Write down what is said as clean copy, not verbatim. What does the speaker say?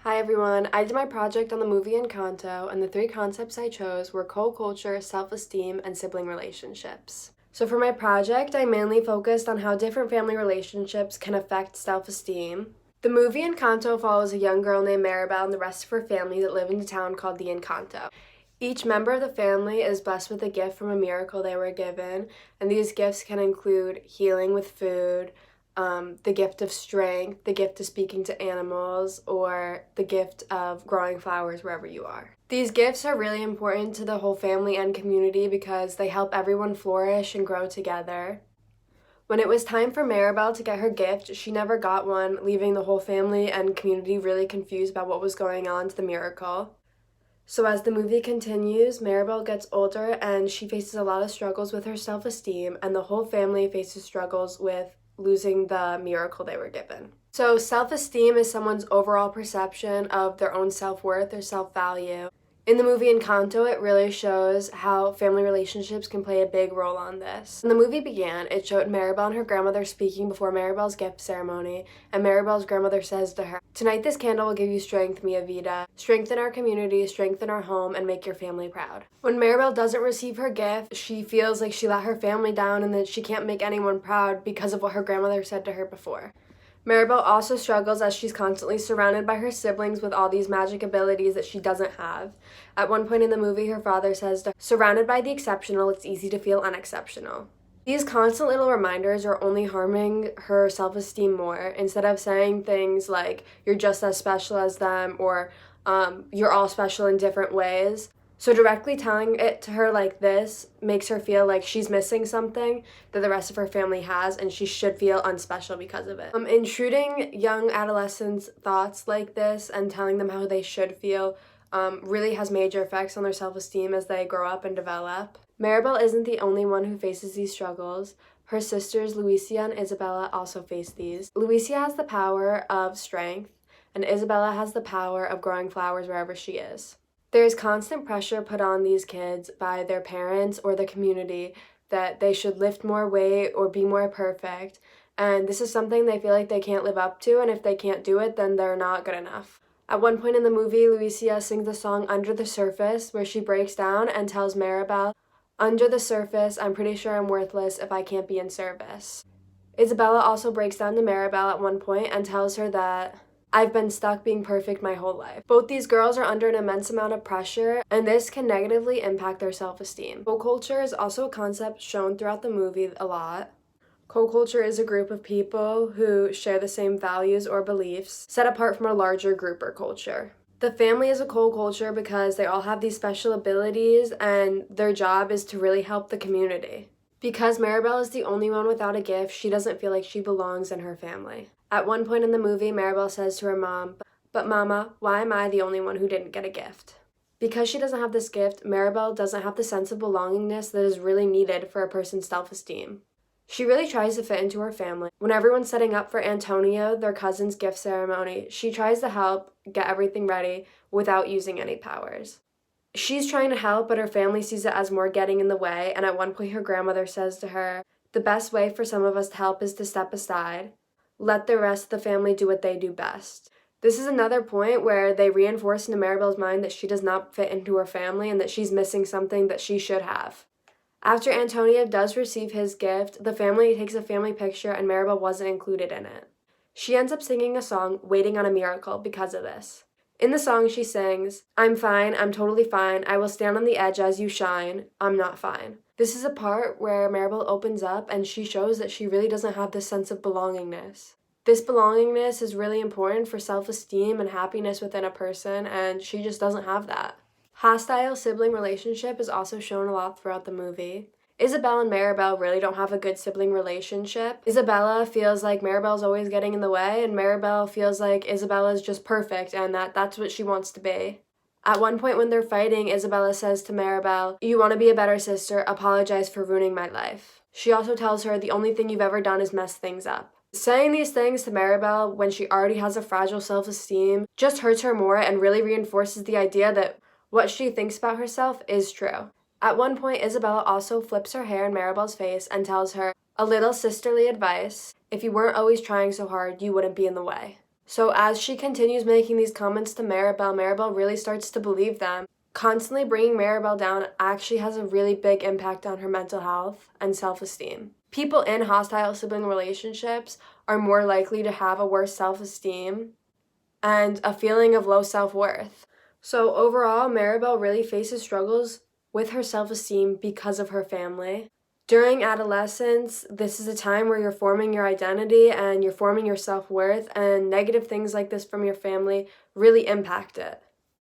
Hi everyone, I did my project on the movie Encanto, and the three concepts I chose were co-culture, self-esteem, and sibling relationships. So for my project, I mainly focused on how different family relationships can affect self-esteem. The movie Encanto follows a young girl named Maribel and the rest of her family that live in a town called the Encanto. Each member of the family is blessed with a gift from a miracle they were given, and these gifts can include healing with food, the gift of strength, the gift of speaking to animals, or the gift of growing flowers wherever you are. These gifts are really important to the whole family and community because they help everyone flourish and grow together. When it was time for Maribel to get her gift, she never got one, leaving the whole family and community really confused about what was going on to the miracle. So as the movie continues, Maribel gets older and she faces a lot of struggles with her self-esteem, and the whole family faces struggles with losing the miracle they were given. So self-esteem is someone's overall perception of their own self-worth or self-value. In the movie Encanto, it really shows how family relationships can play a big role on this. When the movie began, it showed Maribel and her grandmother speaking before Maribel's gift ceremony, and Maribel's grandmother says to her, "Tonight this candle will give you strength, Mia Vida. Strengthen our community, strengthen our home, and make your family proud." When Maribel doesn't receive her gift, she feels like she let her family down and that she can't make anyone proud because of what her grandmother said to her before. Maribel also struggles as she's constantly surrounded by her siblings with all these magic abilities that she doesn't have. At one point in the movie, her father says to her, "Surrounded by the exceptional, it's easy to feel unexceptional." These constant little reminders are only harming her self-esteem more, instead of saying things like, "You're just as special as them," or "You're all special in different ways." So directly telling it to her like this makes her feel like she's missing something that the rest of her family has, and she should feel unspecial because of it. Intruding young adolescents' thoughts like this and telling them how they should feel really has major effects on their self-esteem as they grow up and develop. Maribel isn't the only one who faces these struggles. Her sisters Luisa and Isabella also face these. Luisa has the power of strength, and Isabella has the power of growing flowers wherever she is. There is constant pressure put on these kids by their parents or the community that they should lift more weight or be more perfect, and this is something they feel like they can't live up to, and if they can't do it, then they're not good enough. At one point in the movie, Luisa sings the song Under the Surface, where she breaks down and tells Maribel, "Under the surface, I'm pretty sure I'm worthless if I can't be in service." Isabella also breaks down to Maribel at one point and tells her that, "I've been stuck being perfect my whole life." Both these girls are under an immense amount of pressure, and this can negatively impact their self-esteem. Co-culture is also a concept shown throughout the movie a lot. Co-culture is a group of people who share the same values or beliefs, set apart from a larger group or culture. The family is a co-culture because they all have these special abilities, and their job is to really help the community. Because Maribel is the only one without a gift, she doesn't feel like she belongs in her family. At one point in the movie, Maribel says to her mom, "But Mama, why am I the only one who didn't get a gift?" Because she doesn't have this gift, Maribel doesn't have the sense of belongingness that is really needed for a person's self-esteem. She really tries to fit into her family. When everyone's setting up for Antonio, their cousin's gift ceremony, she tries to help get everything ready without using any powers. She's trying to help, but her family sees it as more getting in the way, and at one point her grandmother says to her, "The best way for some of us to help is to step aside. Let the rest of the family do what they do best." This is another point where they reinforce into Maribel's mind that she does not fit into her family and that she's missing something that she should have. After Antonio does receive his gift, the family takes a family picture and Maribel wasn't included in it. She ends up singing a song, "Waiting on a Miracle," because of this. In the song, she sings, "I'm fine, I'm totally fine, I will stand on the edge as you shine, I'm not fine." This is a part where Maribel opens up and she shows that she really doesn't have this sense of belongingness. This belongingness is really important for self-esteem and happiness within a person, and she just doesn't have that. Hostile sibling relationship is also shown a lot throughout the movie. Isabella and Maribel really don't have a good sibling relationship. Isabella feels like Maribel's always getting in the way, and Maribel feels like Isabella's just perfect and that's what she wants to be. At one point when they're fighting, Isabella says to Maribel, "You want to be a better sister, apologize for ruining my life." She also tells her, "The only thing you've ever done is mess things up." Saying these things to Maribel when she already has a fragile self-esteem just hurts her more and really reinforces the idea that what she thinks about herself is true. At one point, Isabella also flips her hair in Maribel's face and tells her, "A little sisterly advice, if you weren't always trying so hard, you wouldn't be in the way." So as she continues making these comments to Maribel, Maribel really starts to believe them. Constantly bringing Maribel down actually has a really big impact on her mental health and self-esteem. People in hostile sibling relationships are more likely to have a worse self-esteem and a feeling of low self-worth. So overall, Maribel really faces struggles with her self-esteem because of her family. During adolescence, this is a time where you're forming your identity and you're forming your self-worth, and negative things like this from your family really impact it.